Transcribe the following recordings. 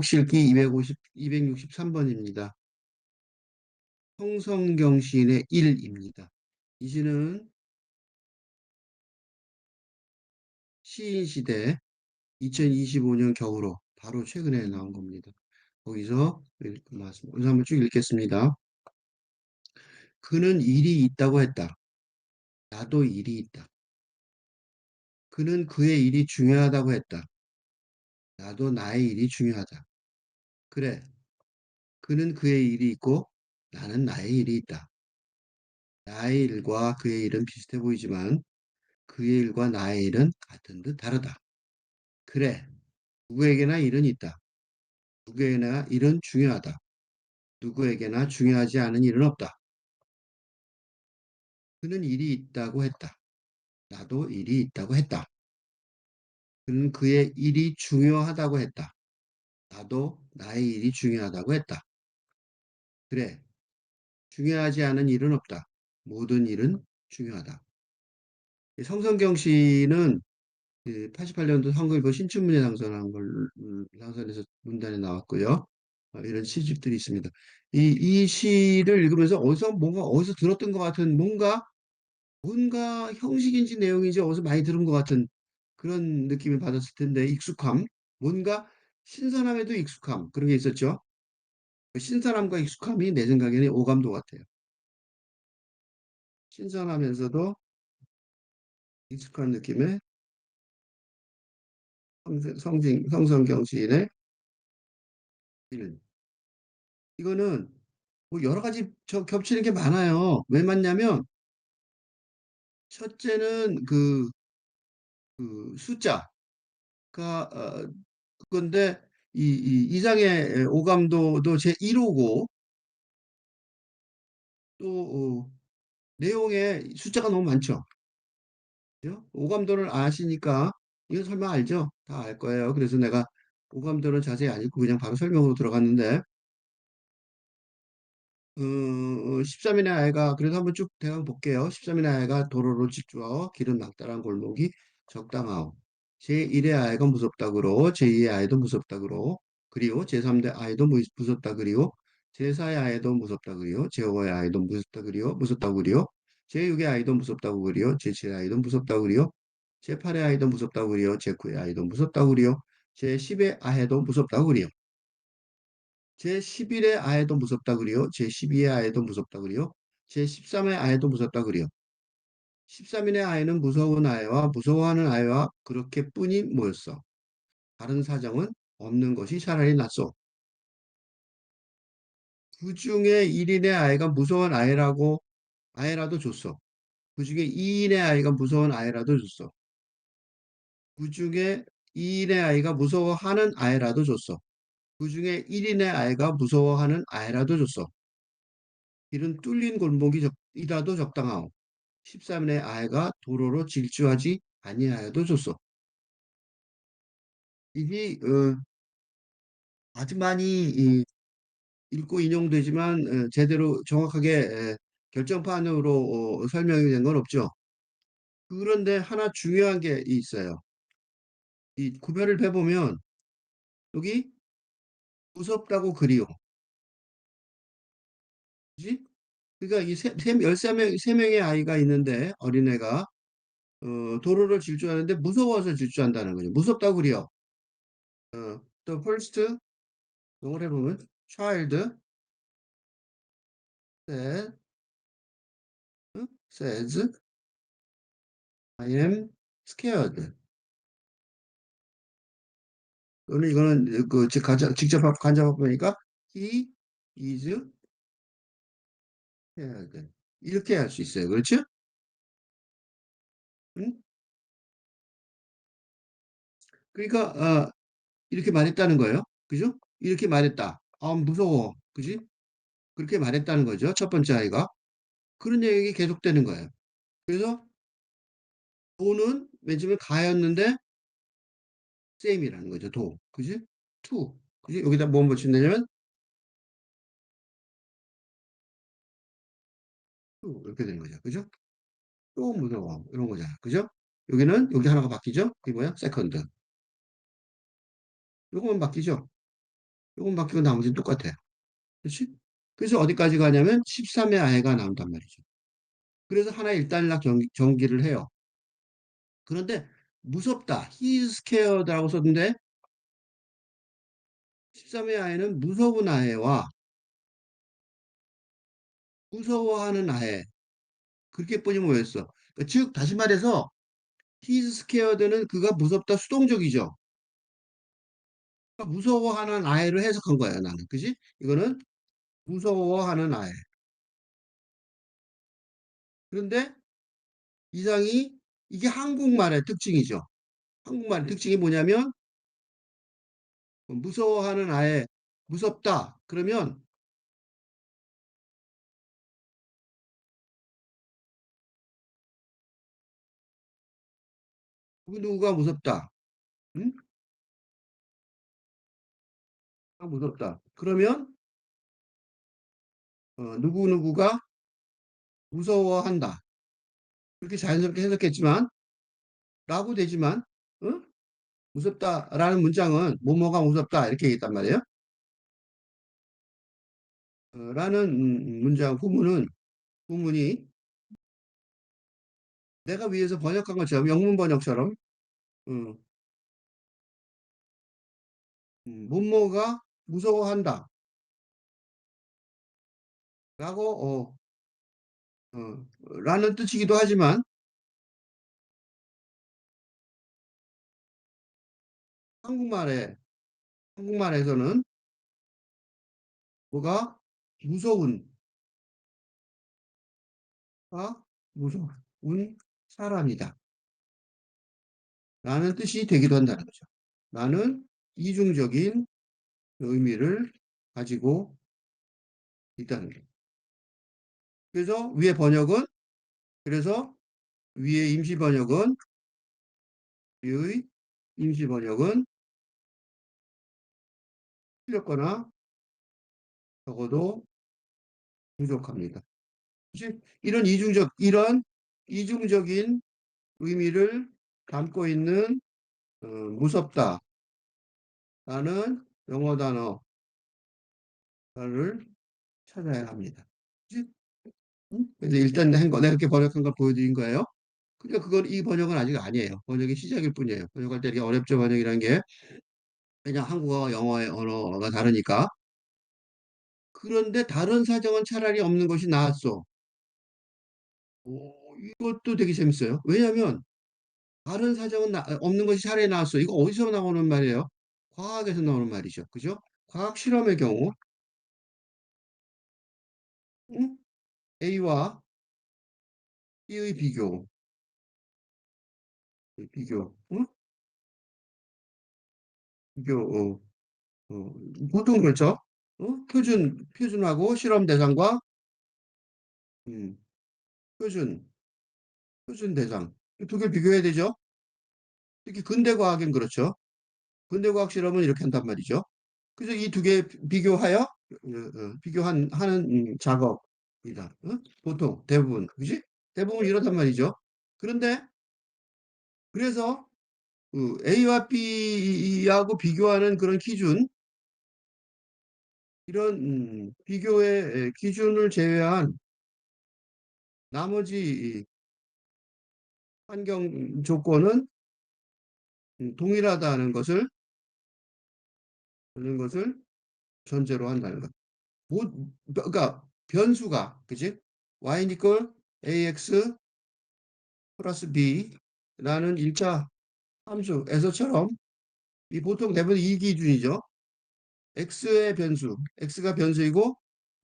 실기 263번입니다. 홍성경 시인의 일입니다. 이 시는 시인 시대 2025년 겨울호 바로 최근에 나온 겁니다. 거기서 나왔습니다. 오늘 한번 쭉 읽겠습니다. 그는 일이 있다고 했다. 나도 일이 있다. 그는 그의 일이 중요하다고 했다. 나도 나의 일이 중요하다. 그래, 그는 그의 일이 있고 나는 나의 일이 있다. 나의 일과 그의 일은 비슷해 보이지만 그의 일과 나의 일은 같은 듯 다르다. 그래, 누구에게나 일은 있다. 누구에게나 일은 중요하다. 누구에게나 중요하지 않은 일은 없다. 그는 일이 있다고 했다. 나도 일이 있다고 했다. 그는 그의 일이 중요하다고 했다. 나도 나의 일이 중요하다고 했다. 그래, 중요하지 않은 일은 없다. 모든 일은 중요하다. 성성경 씨는 88년도 선거일보 신춘문예 당선한 걸 당선해서 문단에 나왔고요. 이런 시집들이 있습니다. 이 시를 읽으면서 어디서 들었던 것 같은 뭔가 형식인지 내용인지 어디서 많이 들은 것 같은 그런 느낌을 받았을 텐데 익숙함, 뭔가 신선함에도 익숙함 그런 게 있었죠. 그 신선함과 익숙함이 내 생각에는 오감도 같아요. 신선하면서도 익숙한 느낌의 성성경 시인의 일. 이거는 뭐 여러 가지 겹치는 게 많아요. 왜 많냐면 첫째는 그 숫자가 그건데 이장의 오감도도 제 1호고 또 내용에 숫자가 너무 많죠. 그죠? 오감도를 아시니까 이거 설명 알죠? 다 알 거예요. 그래서 내가 오감도는 자세히 안 읽고 그냥 바로 설명으로 들어갔는데 13인의 아이가 그래서 한번 쭉 대강 볼게요. 13인의 아이가 도로로 질주하고 길은 막다른 골목이 적당하오. 제1의 아이가 무섭다 그러 제2의 아이도 무섭다 그러 그리고 제3의 아이도 무섭다 그리고 제4의 아이도 무섭다 그리요 제5의 아이도 무섭다 그리요 무섭다 그리요 제6의 아이도 무섭다고 그리요 제7의 아이도 무섭다 그리요 제8의 아이도 무섭다 그리요 제9의 아이도 무섭다 그리요 제10의 아이도 무섭다 그리요 제11의 아이도 무섭다 그리요. 제12의 아이도 무섭다 그리요. 제13의 아이도 무섭다 그리요. 13인의 아이는 무서운 아이와 무서워하는 아이와 그렇게 뿐이 모였어. 다른 사정은 없는 것이 차라리 낫소. 그 중에 1인의 아이가 무서운 아이라도 줬어. 그 중에 2인의 아이가 무서운 아이라도 줬어. 그 중에 2인의 아이가 무서워하는 아이라도 줬어. 그 중에 1인의 아이가 무서워하는 아이라도 줬어. 길은 뚫린 골목이라도 적당하오. 13인의 아이가 도로로 질주하지 아니하여도 좋소. 이게 아주 많이 읽고 인용되지만 제대로 정확하게 결정판으로 설명이 된 건 없죠. 그런데 하나 중요한 게 있어요. 이 구별을 해보면 여기 무섭다고 그리워. 그지? 그러니까 이 13명의 아이가 있는데 어린애가 도로를 질주하는데 무서워서 질주한다는 거죠. 무섭다고 그려. 또 first 영어로 해보면 child said, says I am scared. 이거는 직접 간접 보니까 he is scared. 이렇게 할 수 있어요. 그렇죠? 응? 그러니까 이렇게 말했다는 거예요. 그죠? 이렇게 말했다. 아, 무서워. 그지? 그렇게 말했다는 거죠. 첫 번째 아이가. 그런 얘기 계속되는 거예요. 그래서 도는 맨 처음에 가였는데 same이라는 거죠. 도. 그지? to. 그지? 여기다 뭐 붙인다냐면 to 이렇게 되는 거죠. 그죠? 또 무서워. 이런 거잖아. 그죠? 여기는 여기 하나가 바뀌죠? 이게 뭐야? 세컨드. 요거만 바뀌죠? 요건 바뀌고 나머지는 똑같아요. 그렇지? 그래서 어디까지 가냐면 13의 아해가 나온단 말이죠. 그래서 하나 일단락 전기를 해요. 그런데 무섭다. He is scared라고 썼는데 13의 아해는 무서운 아해와 무서워하는 아해 그렇게 뿐이 뭐였어? 그러니까 즉 다시 말해서 he is scared는 그가 무섭다 수동적이죠. 그러니까 무서워하는 아해를 해석한 거예요 나는. 그지? 이거는 무서워하는 아해. 그런데 이상이 이게 한국말의 특징이죠. 한국말의 특징이 뭐냐면 무서워하는 아해 무섭다. 그러면 누구가 무섭다. 응? 아, 무섭다. 그러면 누구누구가 무서워한다. 그렇게 자연스럽게 해석했지만 라고 되지만 어? 무섭다라는 문장은 뭐뭐가 무섭다 이렇게 얘기했단 말이에요. 라는 문장 구문이 내가 위에서 번역한 것처럼 영문 번역처럼 어, 뭐뭐가 무서워한다 라고 라는 뜻이기도 하지만 한국말에 한국말에서는 뭐가 무서운 무서운 사람이다 라는 뜻이 되기도 한다는 거죠. 라는 이중적인 의미를 가지고 있다는 거예요. 그래서 위에 번역은 그래서 위에 임시 번역은 위의 임시 번역은 틀렸거나 적어도 부족합니다. 그치? 이런 이중적인 의미를 담고 있는 무섭다라는 영어 단어를 찾아야 합니다. 그치? 응? 그래서 일단 내가 이렇게 번역한 걸 보여드린 거예요. 그러니까 그건 이 번역은 아직 아니에요. 번역이 시작일 뿐이에요. 번역할 때 이렇게 어렵죠, 번역이라는 게. 그냥 한국어와 영어의 언어가 다르니까. 그런데 다른 사정은 차라리 없는 것이 나았어. 이것도 되게 재밌어요. 왜냐하면 다른 사정은 없는 것이 차라리 나았어. 이거 어디서 나오는 말이에요? 과학에서 나오는 말이죠. 그죠? 과학 실험의 경우 응? A와 B의 비교, 응? 비교, 어, 보통 그렇죠? 표준하고 실험 대상과 음, 표준, 표준 대상. 두 개 비교해야 되죠? 특히 근대 과학엔 그렇죠. 근대 과학 실험은 이렇게 한단 말이죠. 그래서 이 두 개 비교하여 비교한 하는 작업이다. 보통 대부분 그지? 대부분 이렇단 말이죠. 그런데 그래서 A와 B하고 비교하는 그런 기준 이런 비교의 기준을 제외한 나머지 환경 조건은 동일하다는 것을 전제로 한다는 것. 그러니까 변수가 그지? y 이퀄 ax 플러스 b라는 1차 함수에서처럼 이 보통 대부분 이 기준이죠. x의 변수, x가 변수이고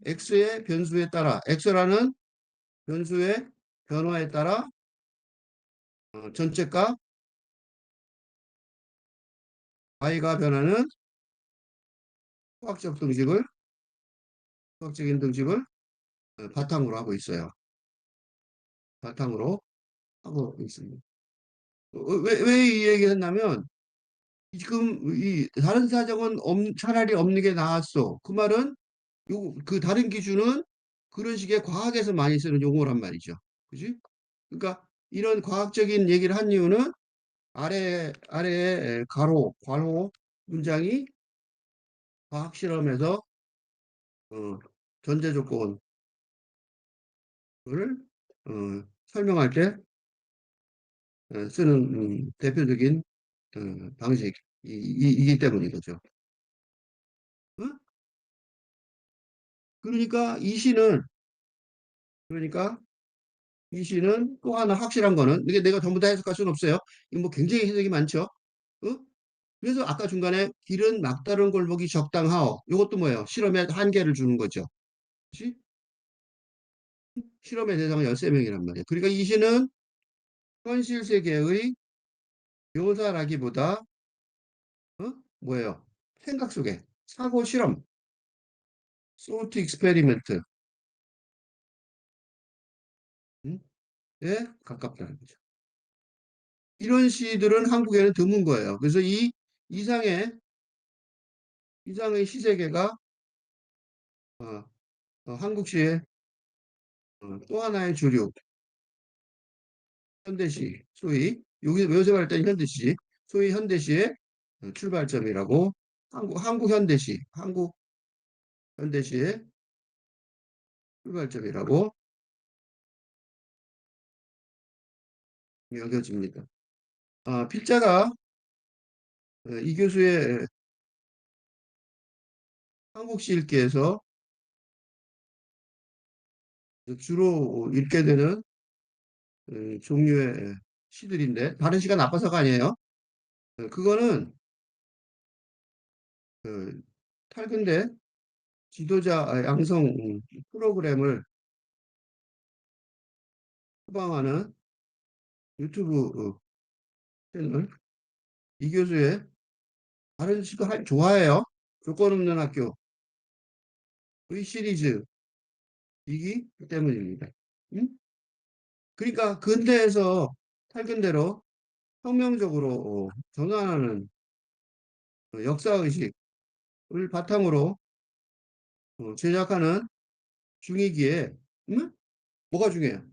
x의 변수에 따라 x라는 변수의 변화에 따라 전체값 y가 변하는 수학적 등식을 수학적인 등식을 바탕으로 하고 있어요. 바탕으로 하고 있습니다. 왜 이 얘기를 했냐면 지금 이 다른 사정은 차라리 없는 게 나았어. 그 말은 그 다른 기준은 그런 식의 과학에서 많이 쓰는 용어란 말이죠. 그지? 그러니까 이런 과학적인 얘기를 한 이유는 아래에 가로, 괄호 문장이 과학 실험에서 어, 전제 조건을 설명할 때 쓰는 대표적인 방식이기 때문인 거죠. 어? 그러니까 이 시는 그러니까 이 시는 또 하나 확실한 거는 이게 내가 전부 다 해석할 수는 없어요. 이거 뭐 굉장히 해석이 많죠. 어? 그래서 아까 중간에 길은 막다른 골목이 적당하오. 이것도 뭐예요? 실험의 한계를 주는 거죠. 그치? 실험의 대상은 13명이란 말이에요. 그러니까 이 시는 현실 세계의 묘사라기보다 뭐예요? 생각 속에 사고 실험, 소트 익스페리멘트 에 가깝다는 거죠. 이런 시들은 한국에는 드문 거예요. 그래서 이 이상의 시세계가 어, 한국시의 또 하나의 주류 현대시, 소위 여기 묘사할 때는 현대시, 소위 현대시의 출발점이라고 한국 현대시, 한국 현대시의 출발점이라고 여겨집니다. 필자가 이 교수의 한국시 읽기에서 주로 읽게 되는 종류의 시들인데 다른 시가 나빠서가 아니에요. 그거는 탈근대 지도자 양성 프로그램을 수방하는 유튜브 채널 이 교수의 다른 시도 좋아해요. 조건 없는 학교의 시리즈이기 때문입니다. 응? 그러니까 근대에서 탈근대로 혁명적으로 전환하는 역사의식을 바탕으로 제작하는 중이기에 뭐가 중요해요?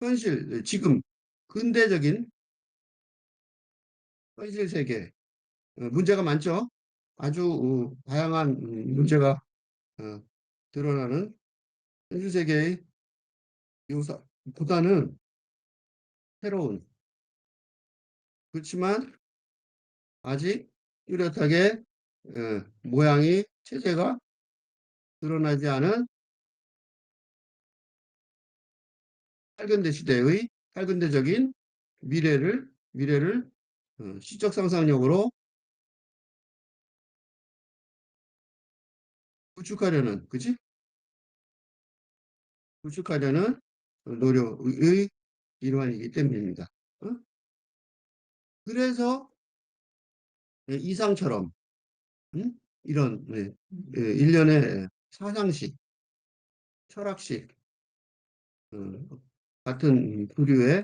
현실, 지금 근대적인 현실 세계 문제가 많죠. 아주 다양한 문제가 어, 드러나는 현실 세계의 묘사보다는 새로운 그렇지만 아직 뚜렷하게 모양이 체제가 드러나지 않은 탈근대 시대의 탈근대적인 미래를 시적 상상력으로 구축하려는 그지? 구축하려는 노력의 일환이기 때문입니다. 어? 그래서 이상처럼 이런 일련의 사상식, 철학식 같은 부류의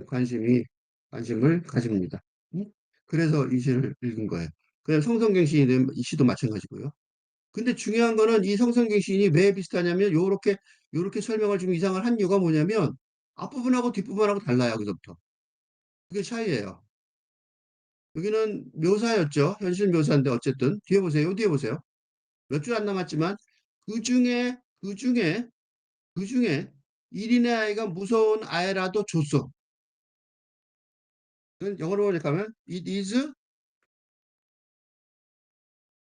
관심을 가집니다. 음? 그래서 이 시를 읽은 거예요. 그냥 성성경 시인의 이 시도 마찬가지고요. 근데 중요한 거는 이 성성경 시인이 왜 비슷하냐면 요렇게 설명을 좀 이상을 한 이유가 뭐냐면 앞부분하고 뒷부분하고 달라요. 그서부터. 그게 차이예요. 여기는 묘사였죠. 현실 묘사인데 어쨌든 뒤에 보세요. 뒤에 보세요. 몇 줄 안 남았지만 그 중에 1인의 아이가 무서운 아이라도 줬어. 그건 영어로 번역하면 it is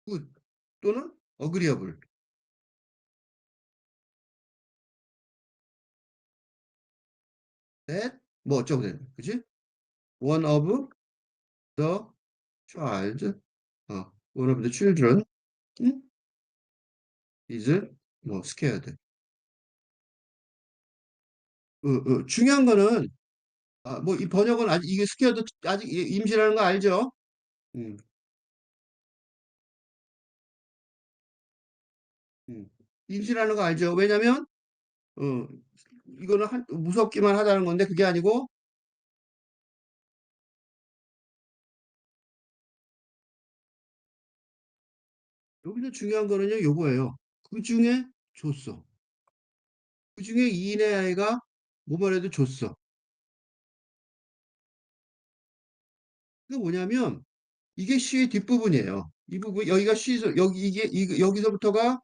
good 또는 agreeable. that 뭐 어쩌고 되는 그지? one of the child one of the children 음? is 뭐 scared. 중요한 거는 뭐 이 번역은 아직 이게 scared 아직 임시라는 거 알죠? 음, 음. 임시라는 거 알죠? 왜냐면 어, 이거는 무섭기만 하다는 건데 그게 아니고 여기서 중요한 거는요 요거예요. 그 중에 줬어. 그 중에 이인의 아이가 뭐만 해도 줬어. 그게 뭐냐면 이게 시의 뒷부분이에요. 이 부분 여기가 시소 여기 여기서부터가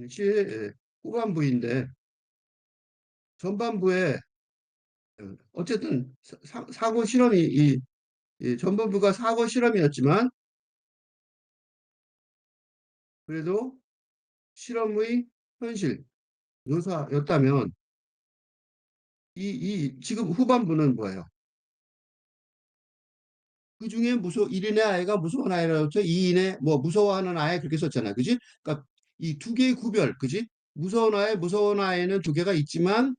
시의 후반부인데 전반부에 어쨌든 사고 실험이 이 전반부가 사고 실험이었지만 그래도 실험의 현실 묘사였다면 지금 후반부는 뭐예요? 그 중에 일인의 아이가 무서운 아이라고 했죠. 이인의 뭐 무서워하는 아이 그렇게 썼잖아요. 그지? 그러니까 이 두 개의 구별, 그지? 무서운 아이는 두 개가 있지만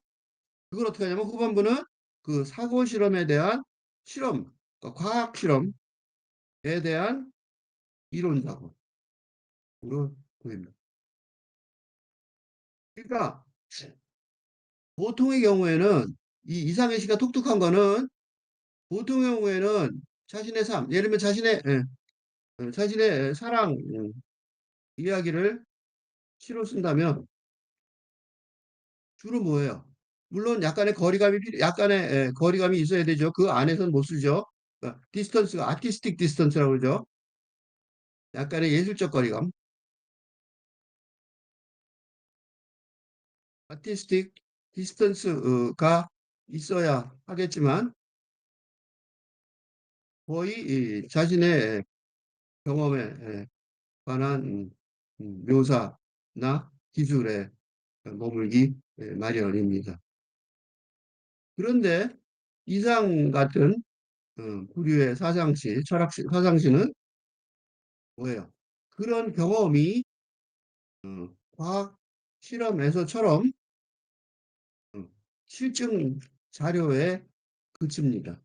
그걸 어떻게 하냐면 후반부는 그 사고 실험에 대한 실험, 그러니까 과학 실험에 대한 이론 작업으로 보입니다. 그러니까 보통의 경우에는 이 이상해 씨가 독특한 거는 보통의 경우에는 자신의 삶, 예를 들면 자신의 사랑 이야기를 시로 쓴다면 주로 뭐예요? 물론 약간의 거리감이 있어야 되죠. 그 안에서는 못 쓰죠. 그러니까 디스턴스가 아티스틱 디스턴스라고 그러죠. 약간의 예술적 거리감. 아티스틱 디스턴스가 있어야 하겠지만 거의 이 자신의 경험에 관한 묘사나 기술에 머물기 마련입니다. 그런데 이상 같은 부류의 사상시는 뭐예요? 그런 경험이 과학 실험에서처럼 어, 실증 자료에 그칩니다.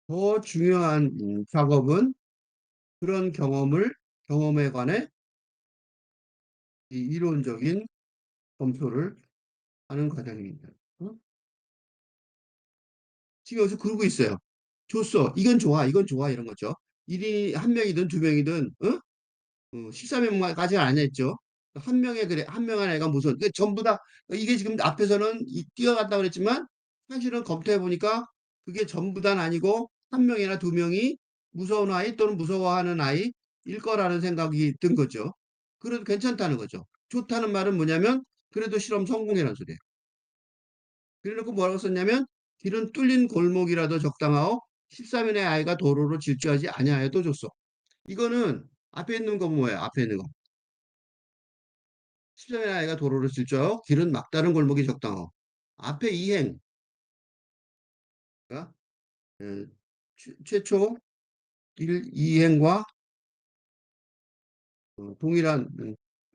더 중요한 작업은 그런 경험에 관해 이 이론적인 검토를 하는 과정입니다. 어? 지금 여기서 그러고 있어요. 줬어. 이건 좋아. 이건 좋아. 이런 거죠. 일이 한 명이든 두 명이든 13명까지는 안 했죠. 한 명의 그래 한 명의 애가 무서운 그 전부 다 이게 지금 앞에서는 뛰어갔다 그랬지만 사실은 검토해 보니까 그게 전부 다는 아니고 한 명이나 두 명이 무서운 아이 또는 무서워하는 아이일 거라는 생각이 든 거죠. 그래도 괜찮다는 거죠. 좋다는 말은 뭐냐면 그래도 실험 성공이라는 소리예요. 그래놓고 뭐라고 썼냐면 길은 뚫린 골목이라도 적당하오 13인의 아이가 도로로 질주하지 아니하여도 좋소. 이거는 앞에 있는 거 뭐예요? 앞에 있는 거. 10살의 아이가 도로를 질주하고 길은 막다른 골목이 적당하오. 앞에 이행, 그러니까 최초 길 이행과 동일한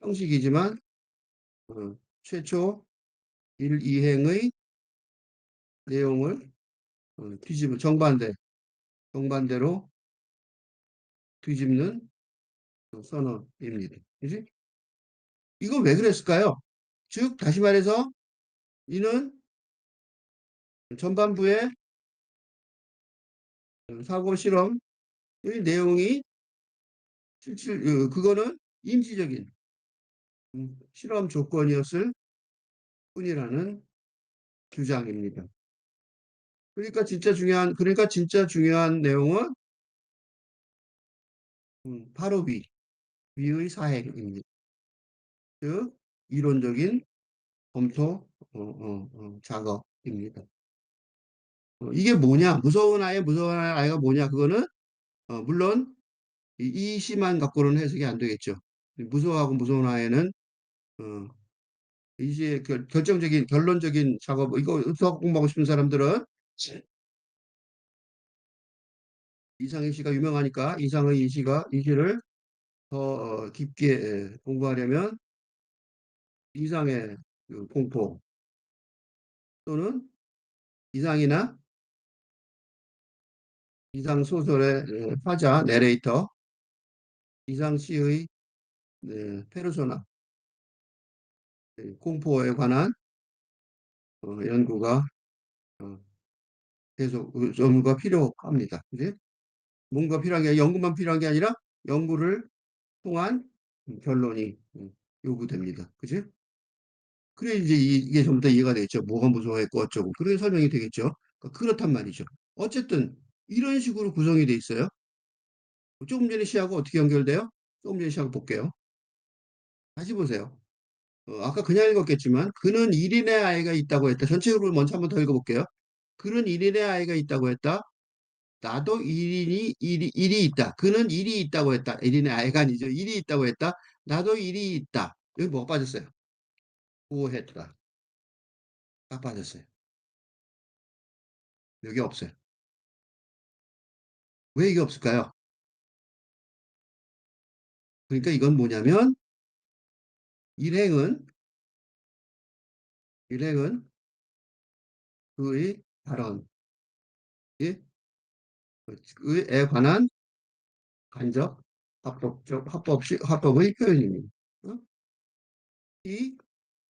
형식이지만 최초 길 이행의 내용을 뒤집어 정반대로 뒤집는 선언입니다. 그지? 이거 왜 그랬을까요? 즉 다시 말해서 이는 전반부의 사고 실험의 내용이 그거는 임시적인 실험 조건이었을 뿐이라는 주장입니다. 그러니까 진짜 중요한 내용은 바로 위의 사행입니다. 즉 이론적인 검토 작업입니다. 이게 뭐냐? 무서운 아이가 뭐냐? 그거는 물론 이 시만 갖고는 해석이 안 되겠죠. 무서워하고 무서운 아이는 어, 이 시의 결정적인 결론적인 작업 이거 수학 공부하고 싶은 사람들은 이상희 씨가 유명하니까 이상의 이 시를 더 깊게 공부하려면 이상의 그 공포 또는 이상이나 이상 소설의 화자, 내레이터, 이상 시의 페르소나, 공포에 관한 연구가 어, 계속 연구가 필요합니다. 그지? 뭔가 필요한 게 연구만 필요한 게 아니라 연구를 통한 결론이 요구됩니다. 그지? 그래 이제 이게 좀 더 이해가 되겠죠. 뭐가 무서워했고 어쩌고. 그래 설명이 되겠죠. 그러니까 그렇단 말이죠. 어쨌든 이런 식으로 구성이 돼 있어요. 조금 전에 시하고 어떻게 연결돼요? 조금 전에 시하고 볼게요. 다시 보세요. 아까 그냥 읽었겠지만 그는 1인의 아이가 있다고 했다. 전체적으로 먼저 한번 더 읽어볼게요. 그는 1인의 아이가 있다고 했다. 나도 1이 있다. 그는 1이 있다고 했다. 1인의 아이가 아니죠. 1이 있다고 했다. 나도 1이 있다. 여기 뭐가 빠졌어요? 구했다. 딱 빠졌어요. 여기 없어요. 왜 이게 없을까요? 그러니까 이건 뭐냐면 일행은 일행은 그의 발언, 그에 관한 간접 합법의 표현입니다. 어? He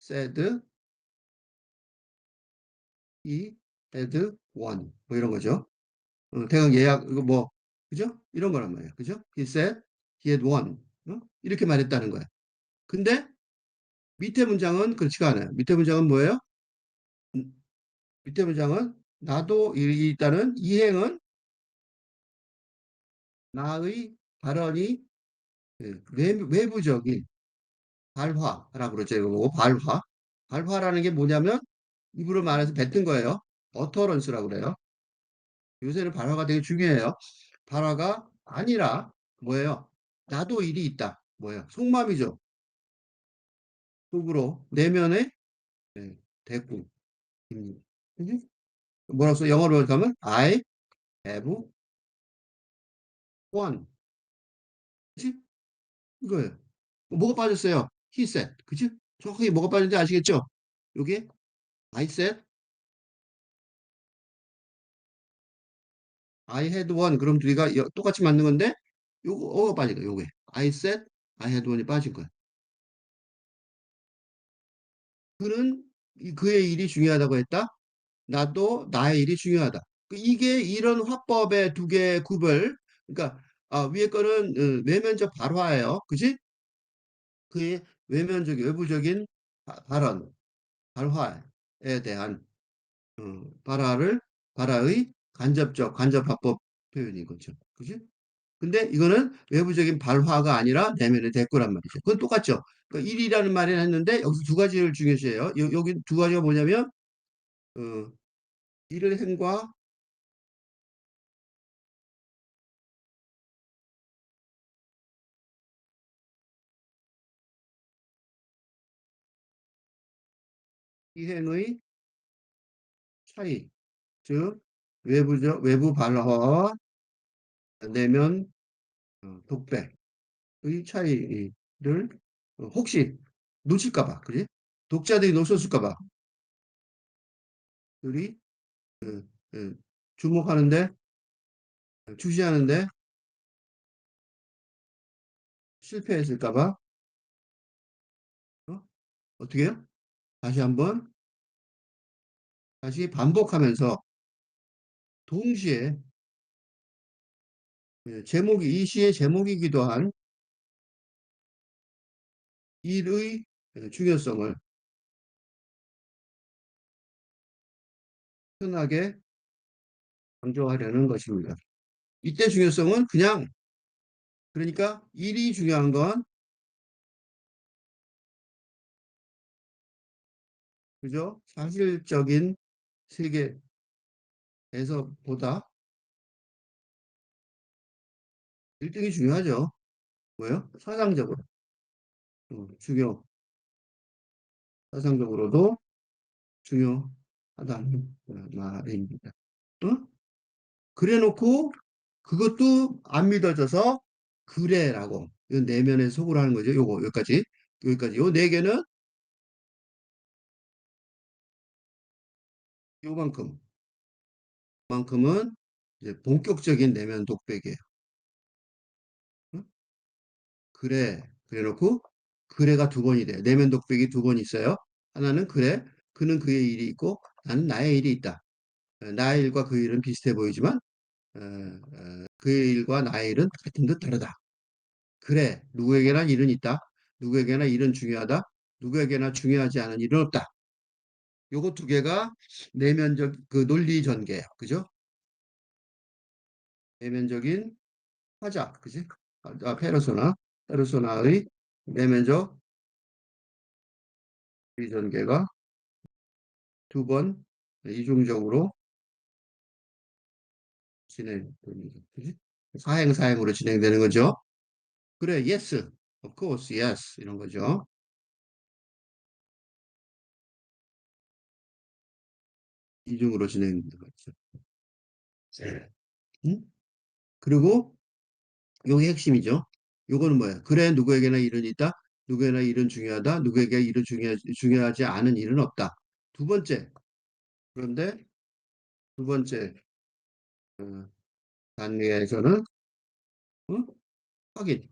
said he had won. 뭐 이런 거죠. 대강 예약, 이거 뭐, 그죠? 이런 거란 말이에요. 그죠? He said he had won. 이렇게 말했다는 거야. 근데 밑에 문장은 그렇지가 않아요. 밑에 문장은 뭐예요? 음, 밑에 문장은 나도 있다는 이행은 나의 발언이 외부적인 발화라고 그러죠. 이거 뭐 발화. 발화라는 게 뭐냐면 입으로 말해서 뱉은 거예요. 어터런스라고 그래요. 요새는 발화가 되게 중요해요. 발화가 아니라 뭐예요? 나도 일이 있다. 뭐예요? 속마음이죠. 속으로 내면의 네, 대꾸입니다. 그지? 뭐라고 써? 영어로 하면 I have won. 그지? 이거예요. 뭐가 빠졌어요? He said. 그지? 정확하게 뭐가 빠졌는지 아시겠죠? 여기 I said I had one. 그럼 둘이가 똑같이 맞는 건데 요거 어가 빠진 거야. 요게 I said I had one이 빠진 거야. 그는 그의 일이 중요하다고 했다. 나도 나의 일이 중요하다. 이게 이런 화법의 두 개의 구별. 그러니까 위에 거는 외면적 발화예요. 그지? 그의 외면적 외부적인 발언, 발화에 대한 발화를 발화의 간접화법 표현인 거죠. 그지? 근데 이거는 외부적인 발화가 아니라 내면의 대꾸란 말이죠. 그건 똑같죠. 그러니까 일이라는 말을 했는데 여기서 두 가지를 중요시해요. 여기 두 가지가 뭐냐면 어, 일을 행과 이행의 차이, 즉 외부 발화와 내면 독백의 차이를 혹시 놓칠까봐, 그지? 독자들이 놓쳤을까봐 들이 어, 어, 주목하는데 주시하는데 실패했을까봐 어떻게 해요? 다시 한번 다시 반복하면서 동시에 제목이 이 시의 제목이기도 한 일의 중요성을 흔하게 강조하려는 것입니다. 이때 중요성은 그냥 그러니까 일이 중요한 건 그죠? 사실적인 세계에서보다 1등이 중요하죠. 뭐요? 사상적으로 중요 사상적으로도 중요하다는 말입니다. 어? 그래놓고 그것도 안 믿어져서 그래라고 이 내면의 속으로 하는 거죠. 요거 여기까지 요 네 개는 요만큼은 이제 본격적인 내면 독백이에요. 응? 그래놓고 그래가 두 번이 돼요. 내면 독백이 두 번 있어요. 하나는 그래 그는 그의 일이 있고 나는 나의 일이 있다. 나의 일과 그 일은 비슷해 보이지만 그의 일과 나의 일은 같은 듯 다르다. 그래 누구에게나 일은 있다. 누구에게나 일은 중요하다. 누구에게나 중요하지 않은 일은 없다. 요거 두 개가 내면적 그 논리 전개야. 그죠? 내면적인 화자. 그지? 페르소나의 내면적 논리 전개가 두 번 이중적으로 진행됩니다. 그지? 사행으로 진행되는 거죠. 그래, yes, of course, yes 이런 거죠. 이중으로 진행되는 거죠. 네. 응? 그리고 요게 핵심이죠. 요거는 뭐야? 그래, 누구에게나 일은 있다. 누구에게나 일은 중요하다. 누구에게 일은 중요하지 않은 일은 없다. 두 번째. 그런데 두 번째 어, 단계에서는 어? 확인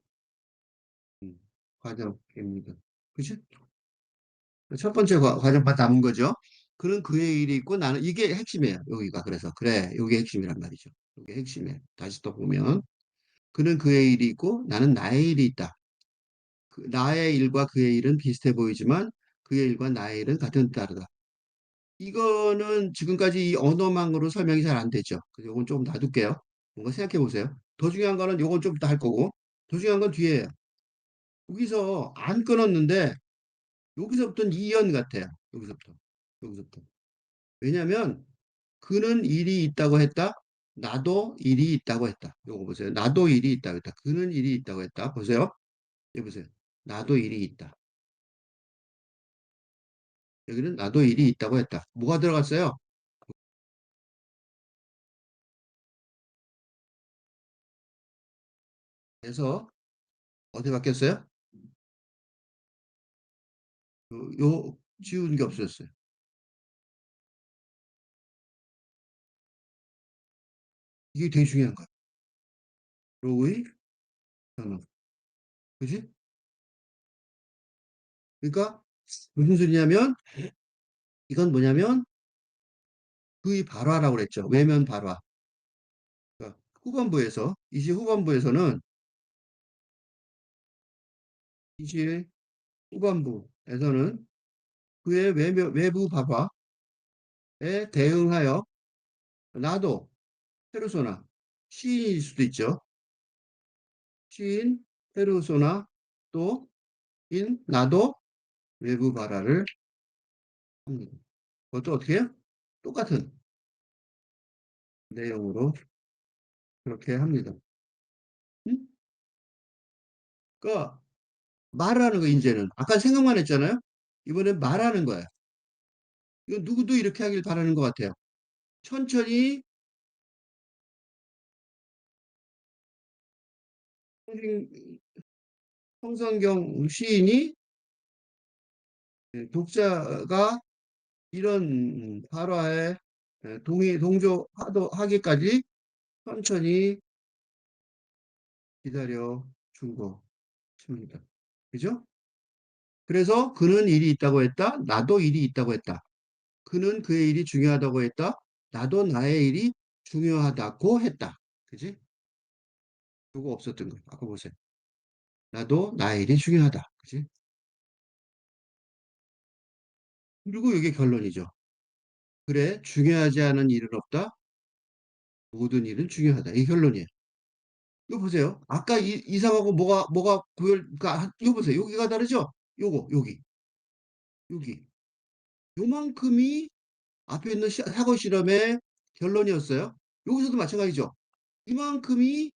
과정입니다. 그치? 첫 번째 과정만 담은 거죠. 그는 그의 일이 있고 나는 이게 핵심이에요. 여기가 그래서 그래, 이게 핵심이란 말이죠. 이게 핵심이에요. 다시 또 보면 그는 그의 일이 있고 나는 나의 일이 있다. 나의 일과 그의 일은 비슷해 보이지만 그의 일과 나의 일은 같은 다르다. 이거는 지금까지 이 언어망으로 설명이 잘 안 되죠. 그래서 이건 조금 놔둘게요. 뭔가 생각해 보세요. 더 중요한 거는 이건 좀 이따 할 거고 더 중요한 건 뒤에요. 여기서 안 끊었는데 여기서부터는 이연 같아요. 여기서부터. 여기서부터. 왜냐하면 그는 일이 있다고 했다. 나도 일이 있다고 했다. 요거 보세요. 나도 일이 있다고 했다. 그는 일이 있다고 했다. 보세요. 여기 보세요. 나도 일이 있다. 여기는 나도 일이 있다고 했다. 뭐가 들어갔어요? 그래서 어디 바뀌었어요? 지운 게 없어졌어요. 이게 되게 중요한 거야. 로우의 변화. 그지? 그러니까 무슨 소리냐면 이건 뭐냐면 그의 발화라고 그랬죠. 외면 발화. 그러니까 이시 후반부에서는 이시 후반부에서는 그의 외부 발화에 대응하여 나도 페르소나 시인일 수도 있죠. 시인 페르소나 또 인 나도 외부 발화를 합니다. 그것도 어떻게 해요? 똑같은 내용으로 그렇게 합니다. 응? 그러니까 말하는 거 이제는 아까 생각만 했잖아요. 이번엔 말하는 거야. 이거 누구도 이렇게 하길 바라는 것 같아요. 천천히 성성경 시인이 독자가 이런 발화에 동조하기까지 천천히 기다려 준 것입니다. 그죠? 그래서 그는 일이 있다고 했다. 나도 일이 있다고 했다. 그는 그의 일이 중요하다고 했다. 나도 나의 일이 중요하다고 했다. 그지? 그거 없었던 거예요. 아까 보세요. 나도 나의 일이 중요하다. 그지? 그리고 이게 결론이죠. 그래, 중요하지 않은 일은 없다. 모든 일은 중요하다. 이게 결론이에요. 이거 보세요. 아까 이상하고 뭐가 그러니까 이거 보세요. 여기가 다르죠? 여기. 요만큼이 앞에 있는 사고 실험의 결론이었어요. 여기서도 마찬가지죠. 이만큼이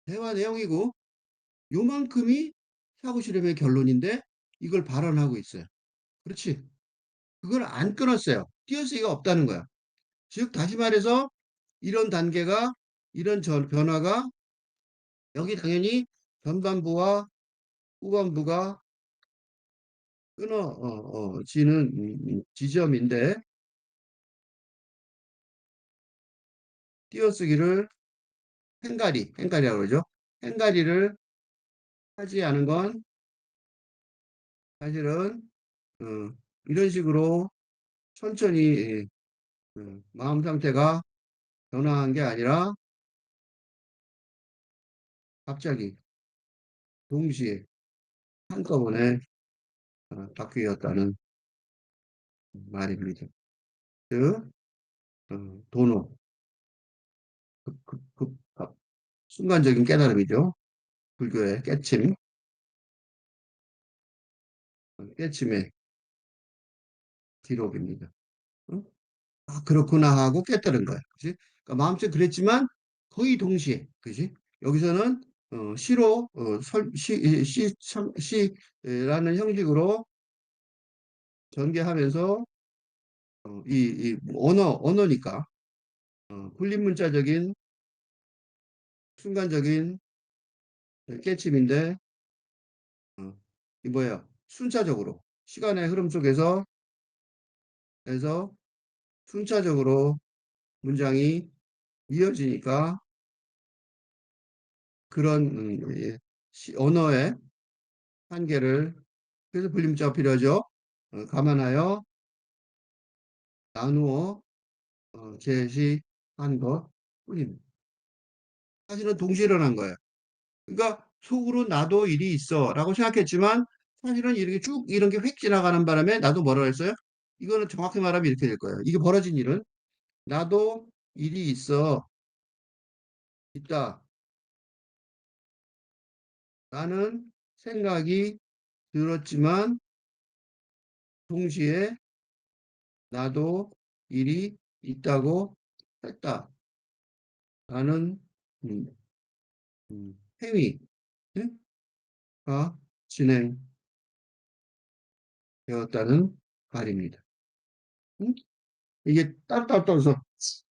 대화 내용이고 요만큼이 사고 실험의 결론인데 이걸 발언하고 있어요. 그렇지. 그걸 안 끊었어요. 띄어쓰기가 없다는 거야. 즉 다시 말해서 이런 단계가 이런 변화가 여기 당연히 전반부와 후반부가 끊어지는 지점인데 띄어쓰기를 행가리라고 그러죠. 행가리를 하지 않은 건 사실은 어, 이런 식으로 천천히 마음 상태가 변화한 게 아니라 갑자기 동시에 한꺼번에 바뀌었다는 말입니다. 즉, 도노, 순간적인 깨달음이죠. 불교의 깨침, 깨침의 기록입니다. 어? 아, 그렇구나 하고 깨달은 거야. 그지? 그러니까 마음속에 그랬지만 거의 동시에, 그지? 여기서는 시로 시라는 형식으로 전개하면서 이 언어니까 분리문자적인 순간적인 깨침인데 이 뭐야? 순차적으로 시간의 흐름 속에서 해서 순차적으로 문장이 이어지니까 그런 예, 언어의 한계를 그래서 분리문자가 필요하죠. 감안하여 나누어 제시한 것 뿐입니다. 사실은 동시에 일어난 거예요. 그러니까 속으로 나도 일이 있어라고 생각했지만 사실은 이렇게 쭉 이런 게 휙 지나가는 바람에 나도 뭐라 했어요? 이거는 정확히 말하면 이렇게 될 거예요. 이게 벌어진 일은 나도 일이 있다. 라는 생각이 들었지만 동시에 나도 일이 있다고 했다라는 음, 행위가 진행되었다는 말입니다. 음? 이게 따로따로 떨어서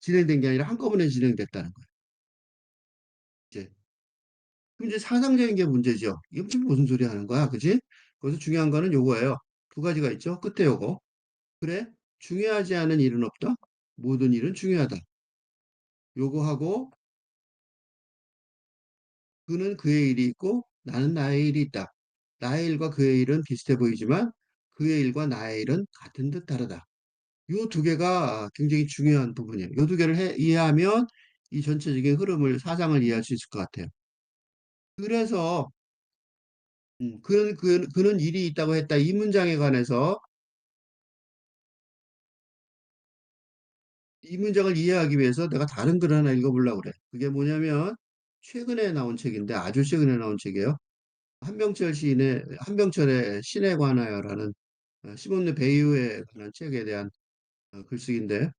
진행된 게 아니라 한꺼번에 진행됐다는 거예요. 이제 그럼 이제 사상적인 게 문제죠. 이게 지금 무슨 소리 하는 거야, 그지? 그래서 중요한 거는 요거예요. 두 가지가 있죠. 끝에 요거. 그래, 중요하지 않은 일은 없다. 모든 일은 중요하다. 요거하고 그는 그의 일이 있고 나는 나의 일이 있다. 나의 일과 그의 일은 비슷해 보이지만 그의 일과 나의 일은 같은 듯 다르다. 요 두 개가 굉장히 중요한 부분이에요. 요 두 개를 이해하면 이 전체적인 흐름을, 사상을 이해할 수 있을 것 같아요. 그래서 그는 일이 있다고 했다. 이 문장에 관해서 이 문장을 이해하기 위해서 내가 다른 글 하나 읽어보려고 그래. 그게 뭐냐면 최근에 나온 책인데 아주 최근에 나온 책이에요. 한병철의 신에 관하여라는 시몬느 베이유에 관한 책에 대한 글쓰기인데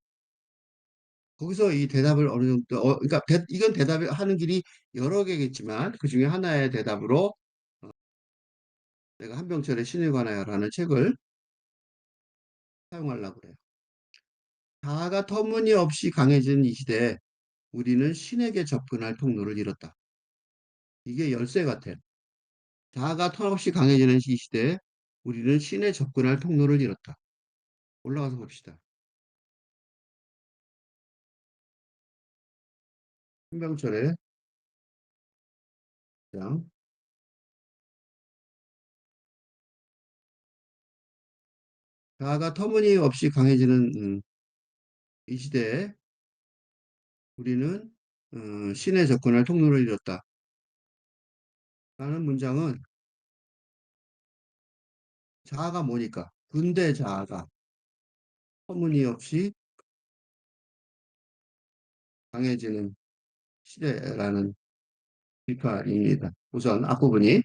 거기서 이 대답을 어느 정도 그러니까 이건 대답하는 길이 여러 개겠지만 그 중에 하나의 대답으로 내가 한병철의 신에 관하여라는 책을 사용하려고 그래요. 자아가 터무니없이 강해진 이 시대에 우리는 신에게 접근할 통로를 잃었다. 이게 열쇠 같아요. 자아가 털없이 강해지는 이 시대에 우리는 신에 접근할 통로를 잃었다. 올라가서 봅시다. 한병철의 장. 자아가 터무니없이 강해지는 이 시대에 우리는 신에 접근할 통로를 잃었다. 라는 문장은 자아가 뭐니까? 근대 자아가 터무니없이 강해지는 시대라는 비판입니다. 우선 앞부분이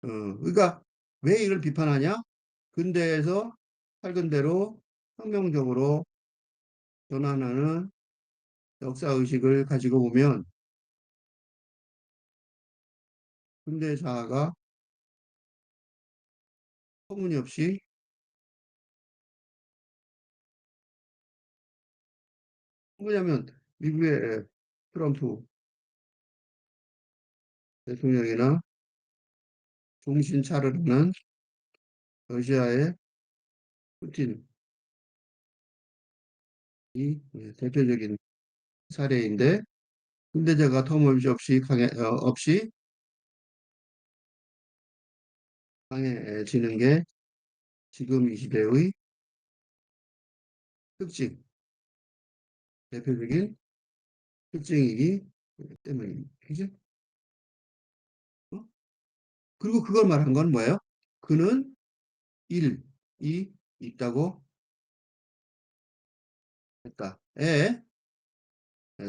그러니까 왜 이걸 비판하냐? 근대에서 팔근대로 혁명적으로 전환하는 역사의식을 가지고 보면 근대 자아가 터무니없이 뭐냐면 미국의 트럼프 대통령이나 종신 차르는 러시아의 푸틴이 대표적인 사례인데 근대자가 터무니없이 없이 강해지는 게 지금 이 시대의 특징, 대표적인 특징이기 때문입니다. 그죠? 어? 그리고 그걸 말한 건 뭐예요? 그는 일이 있다고 했다.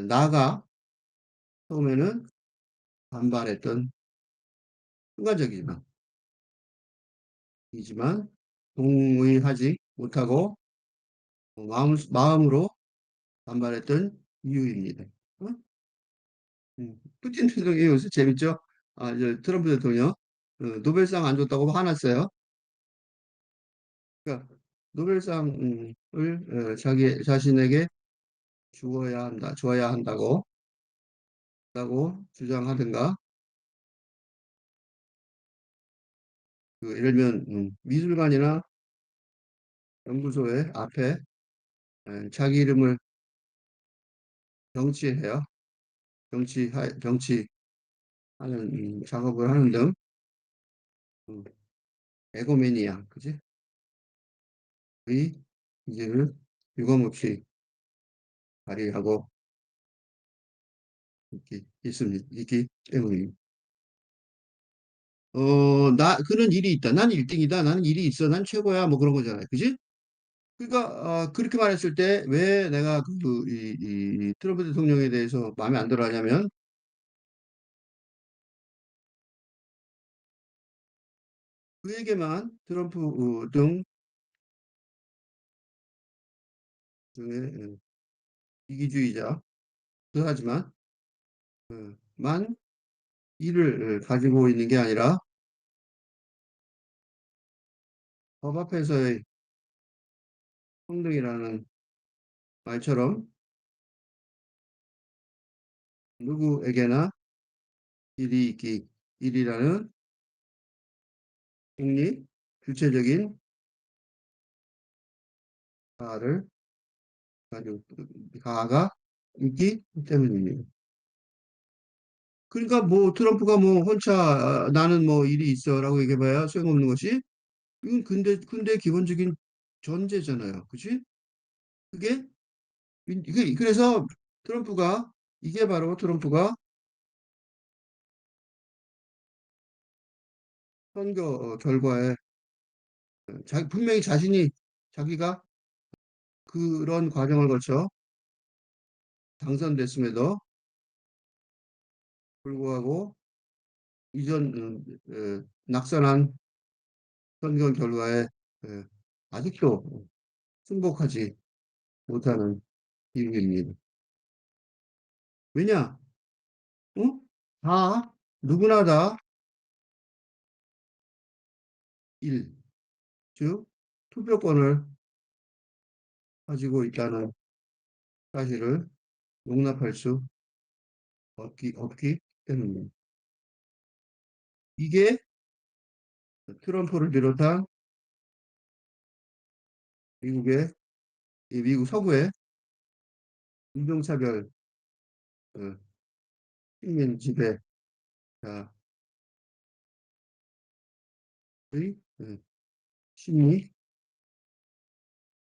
나가 처음에는 반발했던 순간적이지만 이지만 동의하지 못하고 마음으로 반발했던 이유입니다. 어? 푸틴 대통령이 요새 재밌죠? 트럼프 대통령 노벨상 안 줬다고 화났어요. 그러니까 노벨상을 자기 자신에게 줘야 한다고 주장하든가 예를 들면 미술관이나 연구소의 앞에 자기 이름을 정치해요. 정치하는 작업을 하는 등 음, 에고매니아, 그지? 의 이제를 유감없이 발휘하고 있기 때문입니다. 그런 일이 있다. 난 1등이다. 나는 일이 있어. 난 최고야. 뭐 그런 거잖아요. 그지? 그러니까, 그렇게 말했을 때 왜 내가 이 트럼프 대통령에 대해서 마음에 안 들어 하냐면 그에게만 트럼프 등의 이기주의자, 하지만, 만 일을 가지고 있는 게 아니라 법 앞에서의 평등이라는 말처럼 누구에게나 일이 있기, 일이라는 독립, 주체적인 가를 가지고, 가가 있기 때문입니다. 그러니까 뭐 트럼프가 뭐 혼자 나는 뭐 일이 있어라고 얘기해봐야 소용없는 것이 이건 근데 기본적인 전제잖아요. 그치? 그게 이게 그래서 트럼프가 이게 바로 트럼프가 선거 결과에 분명히 자기가 그런 과정을 거쳐 당선됐음에도 불구하고 이전 낙선한 선거 결과에 어, 아직도 승복하지 못하는 이유입니다. 왜냐? 어? 누구나 다 일, 즉 투표권을 가지고 있다는 사실을 용납할 수 없기 때문입니다. 이게 트럼프를 비롯한 미국의 미국 서구의 인종차별 어, 식민 지배자의 심리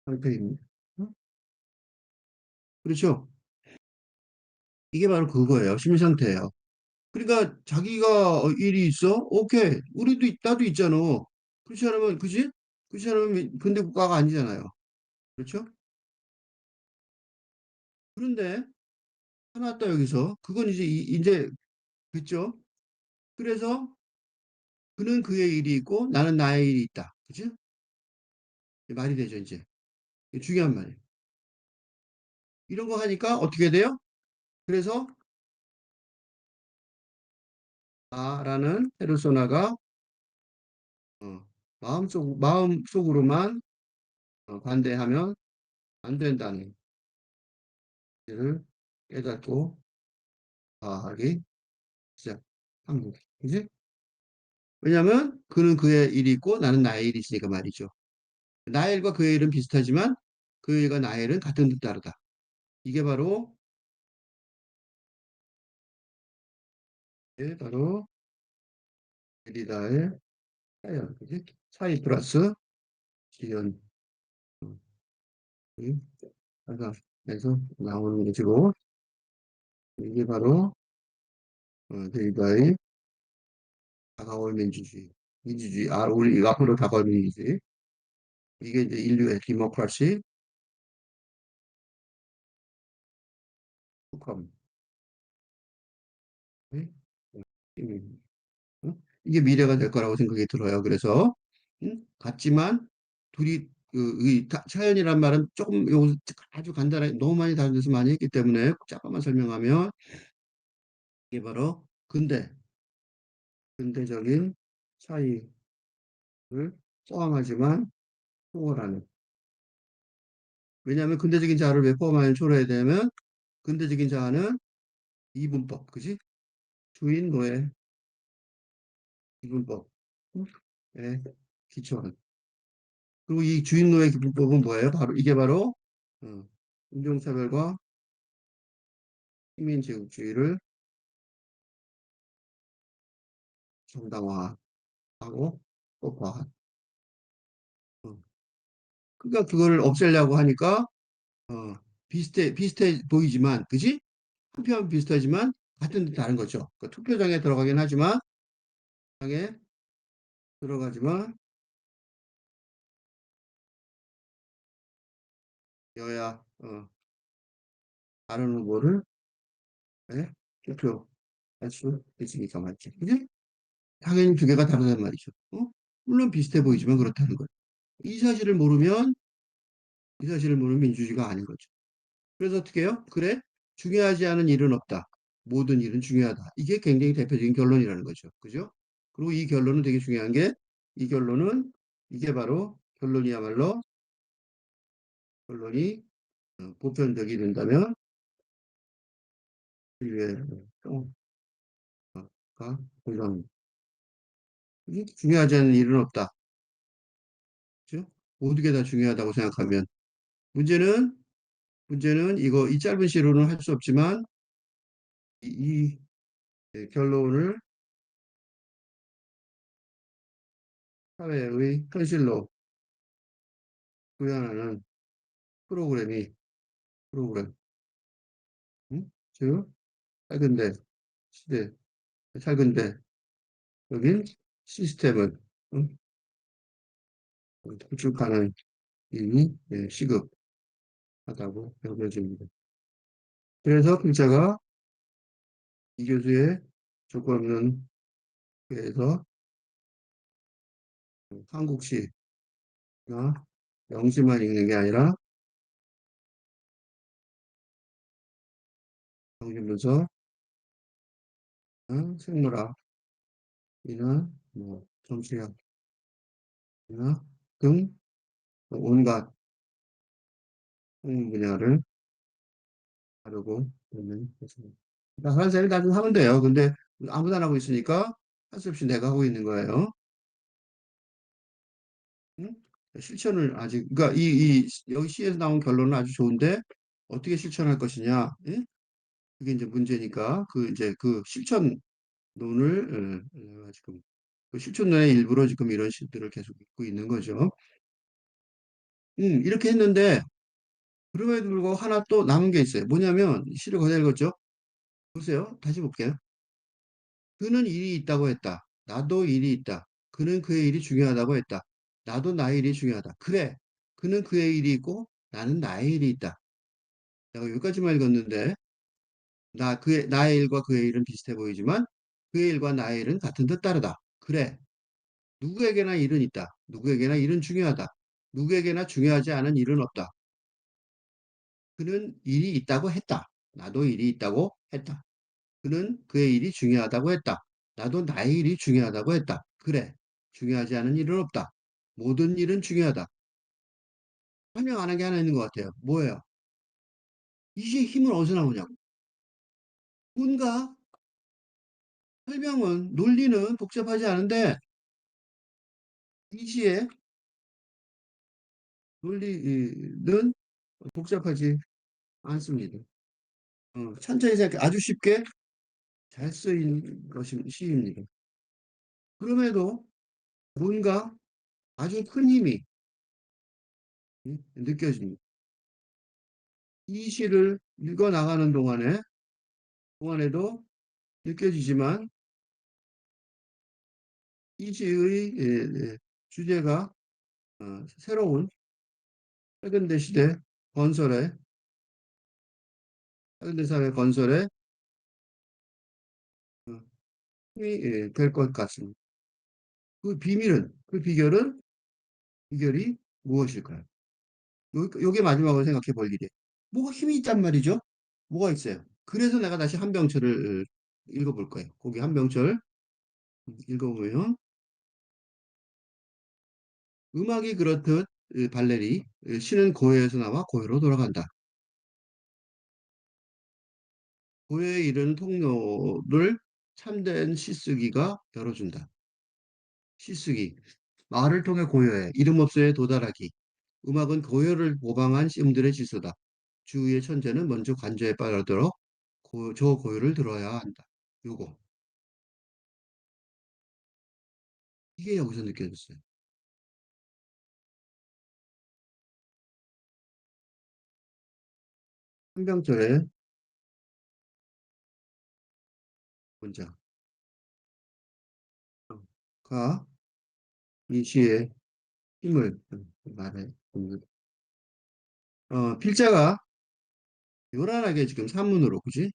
상태입니다. 어? 그렇죠? 이게 바로 그거예요. 심리 상태예요. 그러니까 자기가 일이 있어? 오케이. 나도 있잖아. 그렇지 않으면, 그지? 그렇지 않으면 근대 국가가 아니잖아요. 그렇죠? 그런데 하나 더 여기서 그건 이제 그죠? 그래서 그는 그의 일이 있고 나는 나의 일이 있다. 그죠? 말이 되죠, 이제. 이게 중요한 말이에요. 이런 거 하니까 어떻게 돼요? 그래서 나라는 페르소나가 어, 마음속으로만 반대하면 안 된다는 것을 깨닫고 하기 시작합니다. 그지? 왜냐하면 그는 그의 일이 있고 나는 나의 일이 있으니까 말이죠. 나의 일과 그의 일은 비슷하지만 그의 일과 나의 일은 같은 듯 다르다. 이게 바로 데리다의 차이, 그지? 차이 플러스 지연, 에서 나오는 것이고 이게 바로 데리다의 다가올 민주주의, 우리 앞으로 다가올 민주주의. 이게 이제 인류의 디모크라시, come. 네? 음, 이게 미래가 될 거라고 생각이 들어요. 그래서 같지만 둘이 차연이란 말은 조금 요 아주 간단하게 너무 많이 다른 데서 많이 했기 때문에 잠깐만 설명하면 이게 바로 근대적인 차이를 포함하지만 초월하는. 왜냐하면 근대적인 자아를 왜 포함하는 초월해야 되면 근대적인 자아는 이분법, 그지? 주인, 노예, 이분법에 기초한. 그리고 이 주인, 노예 기분법은 뭐예요? 바로 이게 바로 어, 인종차별과 식민지배주의를 정당화하고 법화한. 어. 그러니까 그걸 없애려고 하니까 어, 비슷해 보이지만, 그지? 한편 비슷하지만 같은 데 다른 거죠. 그러니까 투표장에 들어가긴 하지만 장에 들어가지만 여야 다른 후보를 예? 투표할 수 있으니까 맞지. 그지? 당연히 두 개가 다르단 말이죠. 물론 비슷해 보이지만 그렇다는 거예요. 이 사실을 모르면 이 사실을 모르면 민주주의가 아닌 거죠. 그래서 어떻게 해요? 그래? 중요하지 않은 일은 없다. 모든 일은 중요하다. 이게 굉장히 대표적인 결론이라는 거죠. 그죠? 그리고 이 결론은 되게 중요한 게, 이 결론은, 이게 바로 결론이야말로, 결론이 보편적이 된다면, 인류의 평화가 공정, 중요하지 않은 일은 없다. 그죠? 모든 게 다 중요하다고 생각하면. 문제는, 문제는 이거, 이 짧은 시로는 할 수 없지만, 이 결론을 사회의 현실로 구현하는 프로그램이 프로그램, 응? 즉 짧은데 시대, 짧은데 여긴 시스템을 응? 구축하는 일이 시급하다고 여겨집니다. 그래서 필자가 이 교수의 조건 없는 에서 한국시나 영시만 읽는 게 아니라 정신분석, 생물학이나 뭐 정치학이나 등 온갖 분야를 다루고 있는 것입니다. 그러니까 선생님이 나중에 하면 돼요. 근데 아무도 안 하고 있으니까 할 수 없이 내가 하고 있는 거예요. 응? 실천을 아직, 그러니까 여기 C에서 나온 결론은 아주 좋은데 어떻게 실천할 것이냐, 예? 그게 이제 문제니까 그 이제 그 실천론을 지금 그 실천론의 일부로 지금 이런 시들을 계속 읽고 있는 거죠. 이렇게 했는데 그럼에도 불구하고 하나 또 남은 게 있어요. 뭐냐면 시를 거기다 읽었죠. 보세요. 다시 볼게요. 그는 일이 있다고 했다. 나도 일이 있다. 그는 그의 일이 중요하다고 했다. 나도 나의 일이 중요하다. 그래. 그는 그의 일이 있고 나는 나의 일이 있다. 내가 여기까지만 읽었는데 나의 일과 그의 일은 비슷해 보이지만 그의 일과 나의 일은 같은 듯 다르다. 그래. 누구에게나 일은 있다. 누구에게나 일은 중요하다. 누구에게나 중요하지 않은 일은 없다. 그는 일이 있다고 했다. 나도 일이 있다고 했다. 그는 그의 일이 중요하다고 했다. 나도 나의 일이 중요하다고 했다. 그래. 중요하지 않은 일은 없다. 모든 일은 중요하다. 설명 안 한 게 하나 있는 것 같아요. 뭐예요? 이게 힘은 어디서 나오냐고. 뭔가 설명은, 논리는 복잡하지 않은데 이시의 논리는 복잡하지 않습니다. 천천히 생각해. 아주 쉽게 잘 쓰인 것이 시입니다. 그럼에도 뭔가 아주 큰 힘이 느껴집니다. 이 시를 읽어 나가는 동안에도 느껴지지만 이 시의 주제가 새로운 세근대 시대 건설에 현대사회 건설에 어, 힘이 될 것 같습니다. 그 비결이 무엇일까요? 요게 마지막으로 생각해 볼 일이에요. 뭐가 힘이 있단 말이죠? 뭐가 있어요? 그래서 내가 다시 한병철을 읽어볼 거예요. 거기 한병철 읽어보면 음악이 그렇듯 발레리 시는 고요에서 나와 고요로 돌아간다. 고요에 이르는 통로를 참된 시쓰기가 열어준다. 시쓰기 말을 통해 고요해 이름 없어에 도달하기 음악은 고요를 모방한 음들의 질서다. 주위의 천재는 먼저 관저에 빠르도록 저 고요를 들어야 한다. 요거 이게 여기서 느껴졌어요. 한병철의 문장 가 이 시의 힘을 말해 필자가 요란하게 지금 산문으로 그지?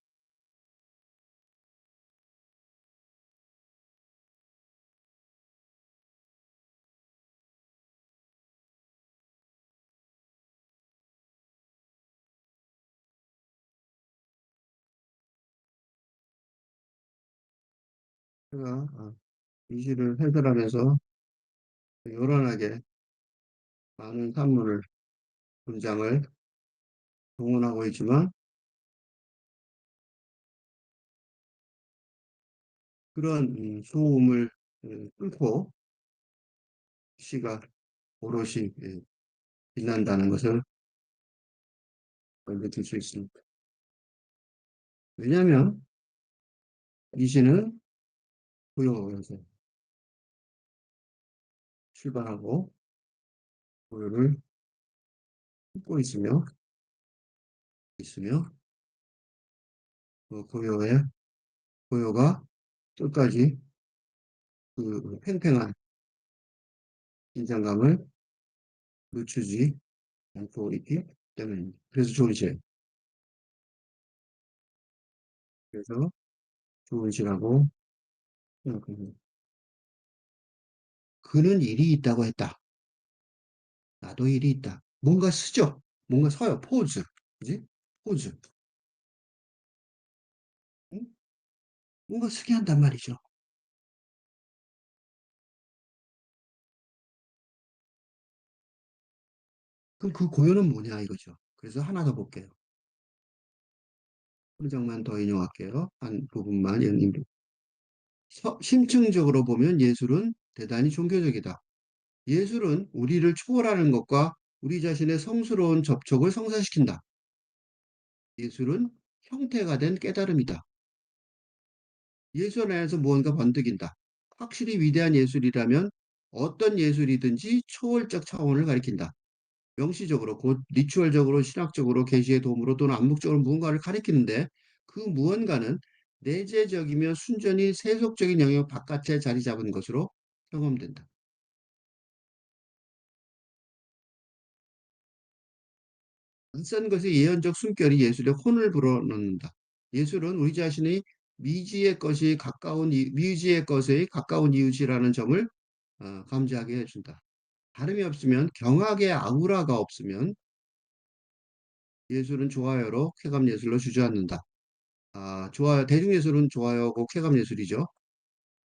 제가 이 시를 해설하면서 요란하게 많은 산문을 문장을 동원하고 있지만 그런 소음을 뚫고 시가 오롯이 빛난다는 것을 느낄 수 있습니다. 왜냐하면 이 시는 고요에서 출발하고 고요를 품고 있으며 그 고요가 끝까지 그 팽팽한 긴장감을 늦추지 않고 있기 때문입니다. 그래서 좋은 시예요. 그래서 좋은 시라고 생각합니다. 그는 일이 있다고 했다. 나도 일이 있다. 뭔가 쓰죠? 뭔가 서요. 포즈. 그지? 포즈. 응? 뭔가 쓰게 한단 말이죠. 그럼 그 고요는 뭐냐 이거죠. 그래서 하나 더 볼게요. 한 장만 더 인용할게요. 한 부분만 심층적으로 보면 예술은 대단히 종교적이다. 예술은 우리를 초월하는 것과 우리 자신의 성스러운 접촉을 성사시킨다. 예술은 형태가 된 깨달음이다. 예술 안에서 무언가 번뜩인다. 확실히 위대한 예술이라면 어떤 예술이든지 초월적 차원을 가리킨다. 명시적으로 곧 리추얼적으로 신학적으로 계시의 도움으로 또는 암묵적으로 무언가를 가리키는데 그 무언가는 내재적이며 순전히 세속적인 영역 바깥에 자리 잡은 것으로 경험된다. 낯선 것의 예언적 숨결이 예술의 혼을 불어넣는다. 예술은 우리 자신의 미지의 것에 가까운 이웃이라는 점을 감지하게 해준다. 다름이 없으면 경악의 아우라가 없으면 예술은 좋아요로 쾌감 예술로 주저앉는다. 좋아요. 대중예술은 좋아요고 쾌감 예술이죠.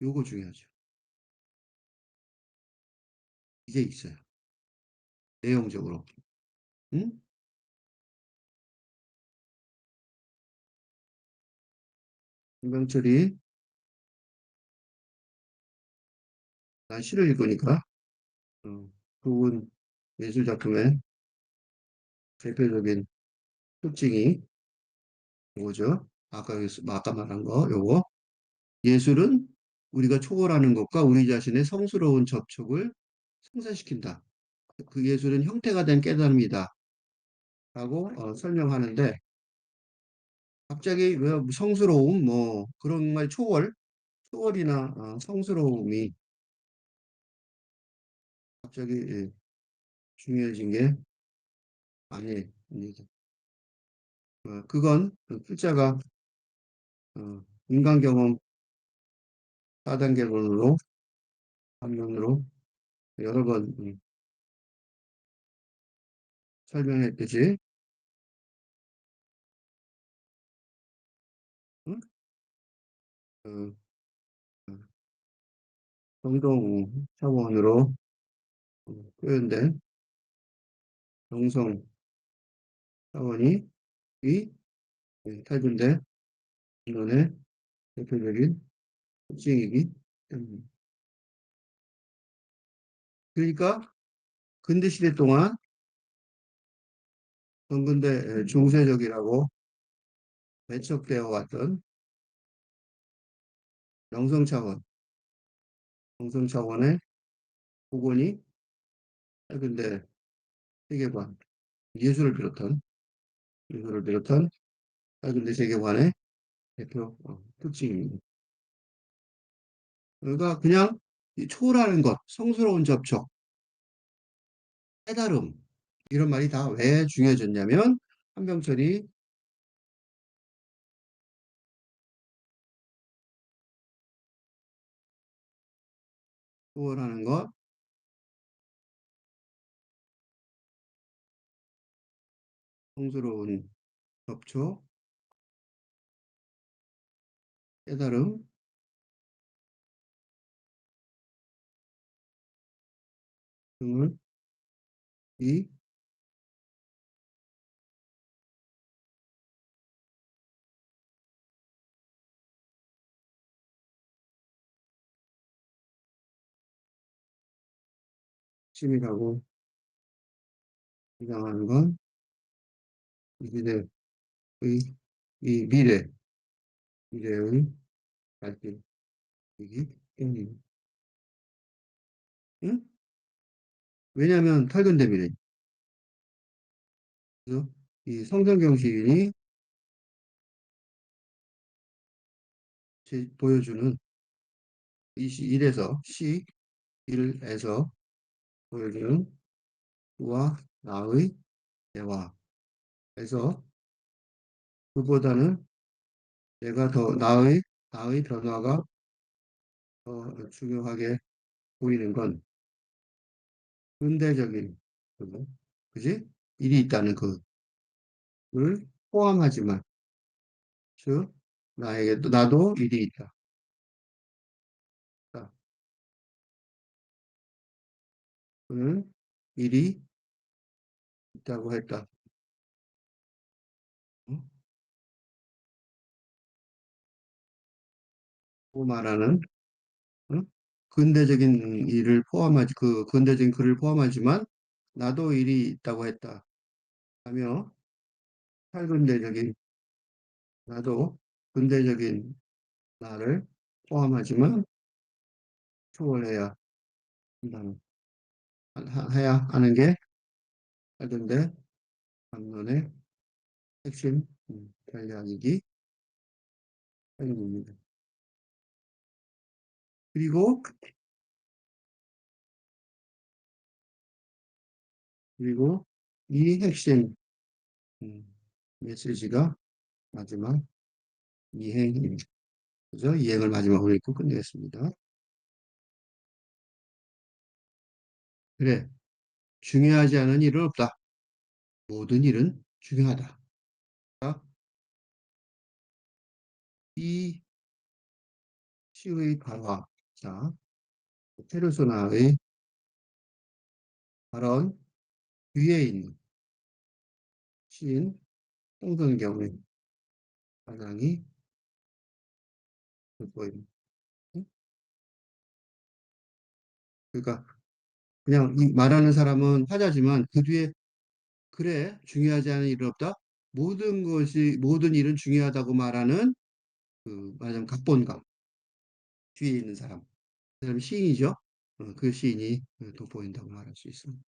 요거 중요하죠. 이게 있어요. 내용적으로. 응? 김병철이 난 시를 읽으니까 좋은 예술 작품의 대표적인 특징이 뭐죠? 아까 말한 거 요거 예술은 우리가 초월하는 것과 우리 자신의 성스러운 접촉을 성사시킨다. 그 예술은 형태가 된 깨달음이다. 라고 설명하는데 갑자기 왜 성스러움 뭐 그런 말 초월이나 성스러움이 갑자기 중요해진 게 아닙니다. 그건 그 필자가 인간 경험 4단계론으로 반면으로 여러 번 설명했듯이 응? 그, 그 정동 차원으로 표현된 정성 차원이 이 탈근대 이론의 대표적인 특징이기 때문입니다. 그러니까 근대 시대 동안 정근대 중세적이라고 배척되어 왔던 영성 차원, 영성 차원의 복원이 근대 세계관, 예술을 비롯한 예술을 비롯한 근대 세계관의 대표 특징입니다. 그러니까 그냥 초월하는 것, 성스러운 접촉, 깨달음 이런 말이 다 왜 중요해졌냐면 한병철이 초월하는 것, 성스러운 접촉, 깨달음 등을 이 핵심이라고 주장하는 건 이 시대의 이 미래의 발길이기 때문입니다. 응? 왜냐하면 탈근대 미래. 그래서 이 성경경 시인이 보여주는 이 시1에서 시1에서 보여주는 그와 나의 대화에서 그보다는 내가 더 나의 변화가 더 중요하게 보이는 건 근대적인 그거, 그지? 일이 있다는 그를 포함하지만 즉 나에게 나도 일이 있다. 그는 일이 있다고 했다. 어? 그 말하는 어? 근대적인 일을 포함하지 그 근대적인 글을 포함하지만 나도 일이 있다고 했다. 하며 탈근대적인 나도 근대적인 나를 포함하지만 초월해야 한다는 해야 하는 게 탈근대 반론의 핵심 전략이기 때문입니다. 그리고 그리고 이 핵심 음, 메시지가 마지막 이행입니다. 그죠? 이행을 마지막으로 읽고 끝내겠습니다. 그래, 중요하지 않은 일은 없다. 모든 일은 중요하다. 자, 이 시의 발화, 자, 페르소나의 발언 뒤에 있는 시인 홍성경의 반항이 돋보입니다. 그러니까 그냥 이 말하는 사람은 화자지만 그 뒤에 그래 중요하지 않은 일은 없다. 모든 일은 중요하다고 말하는 말하자면 각본가 뒤에 있는 사람, 그 사람이 시인이죠. 그 시인이 돋보인다고 말할 수 있습니다.